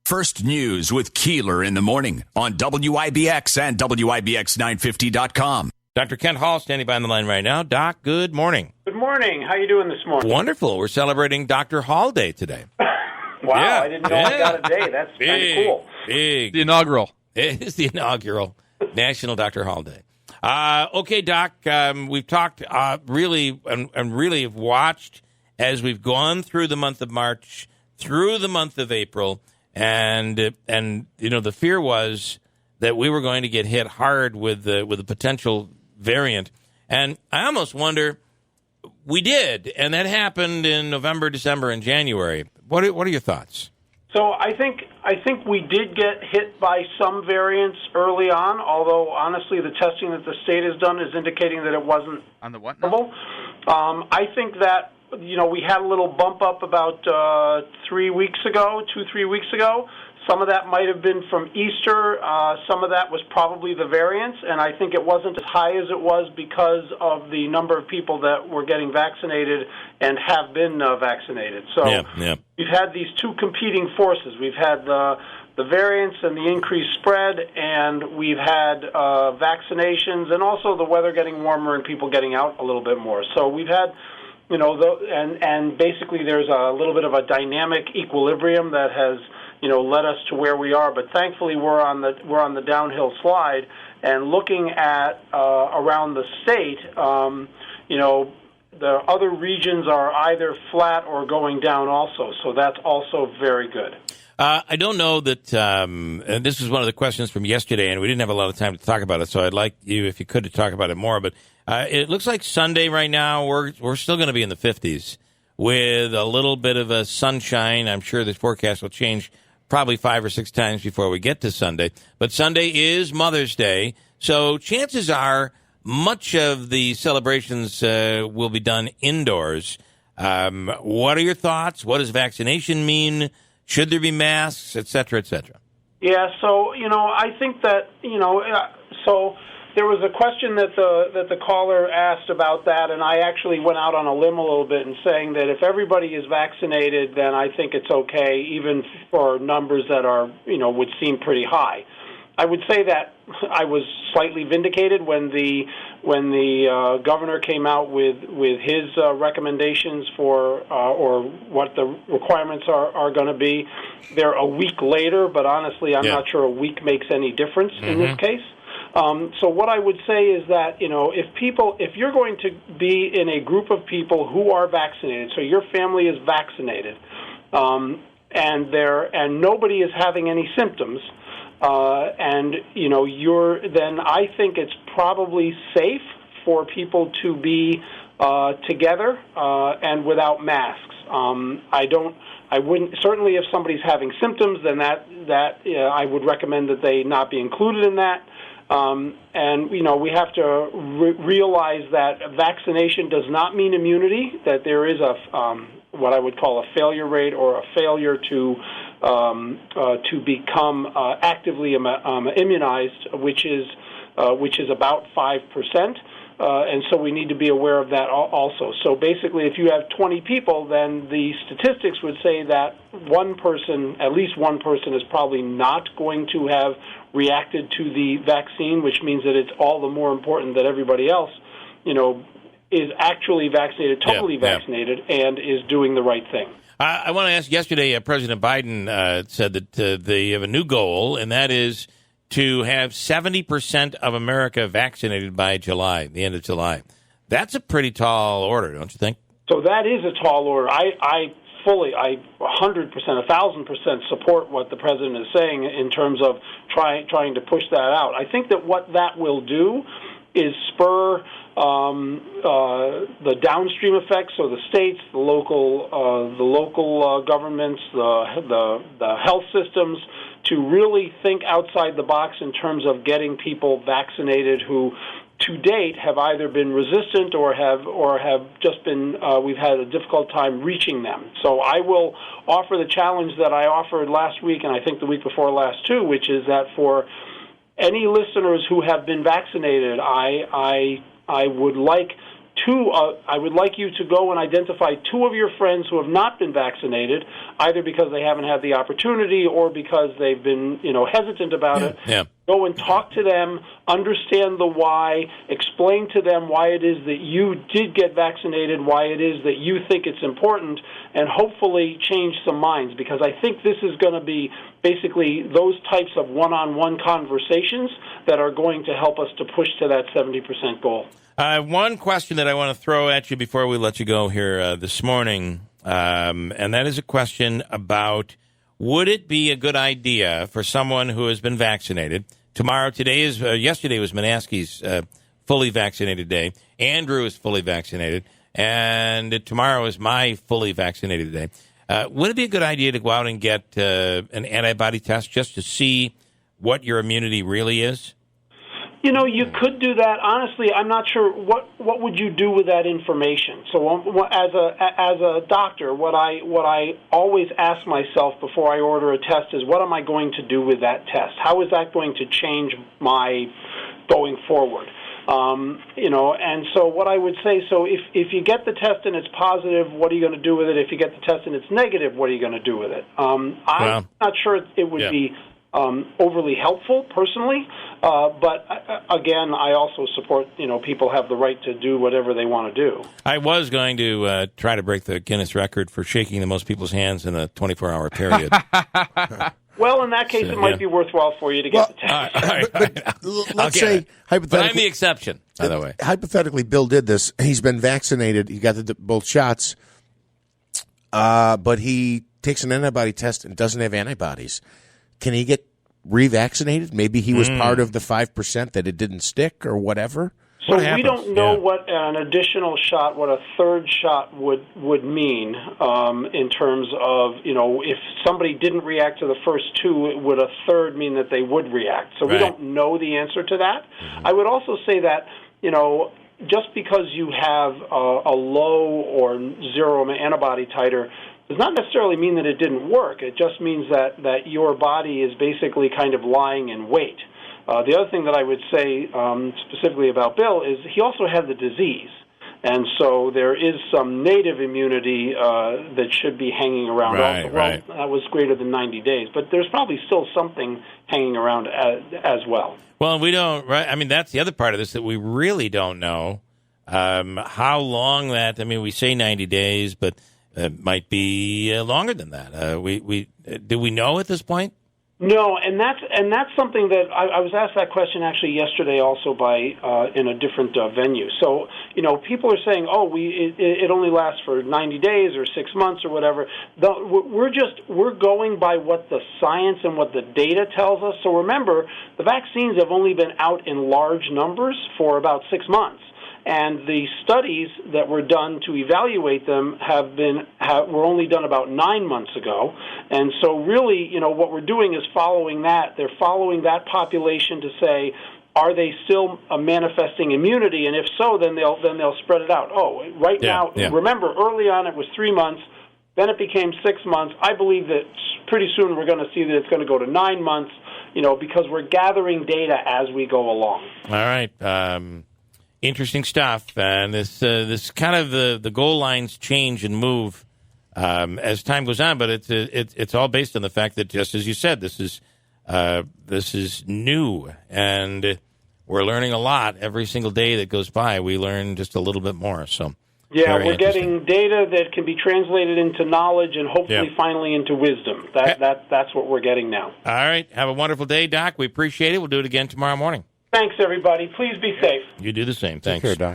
First News with Keeler in the morning on WIBX and WIBX950.com. Dr. Kent Hall standing by on the line right now. Doc, good morning. Good morning. How you doing this morning? Wonderful. We're celebrating Dr. Hall Day today. Wow, yeah. I didn't know I got a day. That's kind of cool. Big. The inaugural. It is the inaugural National Dr. Hall Day. Okay, Doc, we've talked really and really have watched as we've gone through the month of March, through the month of April, and you know, the fear was that we were going to get hit hard with a potential variant. And I almost wonder, we did, and that happened in November, December, and January. What are your thoughts? So I think we did get hit by some variants early on, although honestly the testing that the state has done is indicating that it wasn't on the what? I think that, you know, we had a little bump up about 3 weeks ago. Some of that might have been from Easter. Some of that was probably the variants, and I think it wasn't as high as it was because of the number of people that were getting vaccinated and have been vaccinated. So We've had these two competing forces. We've had the variants and the increased spread, and we've had vaccinations, and also the weather getting warmer and people getting out a little bit more. So we've had, you know, and basically there's a little bit of a dynamic equilibrium that has, you know, led us to where we are. But thankfully we're on the downhill slide. And looking at around the state, you know, the other regions are either flat or going down also. So that's also very good. I don't know that and this is one of the questions from yesterday, and we didn't have a lot of time to talk about it, so I'd like you, if you could, to talk about it more. But it looks like Sunday right now, we're still going to be in the 50s with a little bit of a sunshine. I'm sure this forecast will change probably 5 or 6 times before we get to Sunday. But Sunday is Mother's Day, so chances are much of the celebrations will be done indoors. What are your thoughts? What does vaccination mean? Should there be masks, et cetera, et cetera? Yeah, so, you know, I think that, you know, so there was a question that the caller asked about that, and I actually went out on a limb a little bit in saying that if everybody is vaccinated, then I think it's okay, even for numbers that are, you know, would seem pretty high. I would say that I was slightly vindicated when the governor came out with his recommendations for or what the requirements are going to be. They're a week later, but honestly, I'm not sure a week makes any difference in this case. So what I would say is that, you know, if you're going to be in a group of people who are vaccinated, so your family is vaccinated, and nobody is having any symptoms, and you know, then I think it's probably safe for people to be together and without masks. I wouldn't, certainly if somebody's having symptoms, then that I would recommend that they not be included in that. And, you know, we have to realize that vaccination does not mean immunity, that there is what I would call a failure rate or a failure to become actively immunized, which is about 5%. And so we need to be aware of that also. So basically, if you have 20 people, then the statistics would say that at least one person is probably not going to have reacted to the vaccine, which means that it's all the more important that everybody else, you know, is actually vaccinated, totally vaccinated, and is doing the right thing. I want to ask, yesterday, President Biden said that they have a new goal, and that is to have 70% of America vaccinated by July, the end of July. That's a pretty tall order, don't you think? So that is a tall order. I 100%, 1,000% support what the president is saying in terms of trying to push that out. I think that what that will do is spur the downstream effects, so the states, the local governments, the health systems, to really think outside the box in terms of getting people vaccinated who, to date, have either been resistant or have just been we've had a difficult time reaching them. So I will offer the challenge that I offered last week, and I think the week before last too, which is that for any listeners who have been vaccinated, I would like I would like you to go and identify 2 of your friends who have not been vaccinated, either because they haven't had the opportunity or because they've been, hesitant about it. Yeah. Go and talk to them, understand the why, explain to them why it is that you did get vaccinated, why it is that you think it's important, and hopefully change some minds, because I think this is going to be basically those types of one-on-one conversations that are going to help us to push to that 70% goal. One question that I want to throw at you before we let you go here this morning, and that is a question about, would it be a good idea for someone who has been vaccinated? Yesterday was Monaski's fully vaccinated day. Andrew is fully vaccinated, and tomorrow is my fully vaccinated day. Would it be a good idea to go out and get an antibody test just to see what your immunity really is? You could do that. Honestly, I'm not sure what would you do with that information. So, as a doctor, what I always ask myself before I order a test is, what am I going to do with that test? How is that going to change my going forward? And so what I would say, so if you get the test and it's positive, what are you going to do with it? If you get the test and it's negative, what are you going to do with it? I'm not sure it would be overly helpful personally, but again, I also support, people have the right to do whatever they want to do. I was going to try to break the Guinness record for shaking the most people's hands in a 24-hour period. Well, in that case, it might be worthwhile for you to get the test. All right. Let's say, hypothetically, but I'm the exception, by the way. Hypothetically, Bill did this. He's been vaccinated. He got both shots, but he takes an antibody test and doesn't have antibodies. Can he get revaccinated? Maybe he was part of the 5% that it didn't stick or whatever. So we don't know what an additional shot, what a third shot would mean in terms of, if somebody didn't react to the first 2, would a third mean that they would react? So we don't know the answer to that. Mm-hmm. I would also say that, just because you have a low or zero antibody titer does not necessarily mean that it didn't work. It just means that your body is basically kind of lying in wait. The other thing that I would say specifically about Bill is he also had the disease. And so there is some native immunity that should be hanging around also. Well, that was greater than 90 days, but there's probably still something hanging around as well. Well, we don't, right? I mean, that's the other part of this, that we really don't know how long that, we say 90 days, but it might be longer than that. Do we know at this point? No, and that's something that I was asked that question actually yesterday also by in a different venue. So people are saying, it only lasts for 90 days or 6 months or whatever. We're going by what the science and what the data tells us. So remember, the vaccines have only been out in large numbers for about 6 months. And the studies that were done to evaluate them were only done about 9 months ago. And so really, what we're doing is following that. They're following that population to say, are they still manifesting immunity? And if so, then they'll spread it out. Now, remember, early on it was 3 months. Then it became 6 months. I believe that pretty soon we're going to see that it's going to go to 9 months, because we're gathering data as we go along. All right. Interesting stuff, and this kind of the goal lines change and move as time goes on. But it's all based on the fact that, just as you said, this is new, and we're learning a lot every single day that goes by. We learn just a little bit more. So we're getting data that can be translated into knowledge and hopefully finally into wisdom. That's what we're getting now. All right, have a wonderful day, Doc. We appreciate it. We'll do it again tomorrow morning. Thanks, everybody. Please be safe. You do the same. Thanks. Take care, Doc.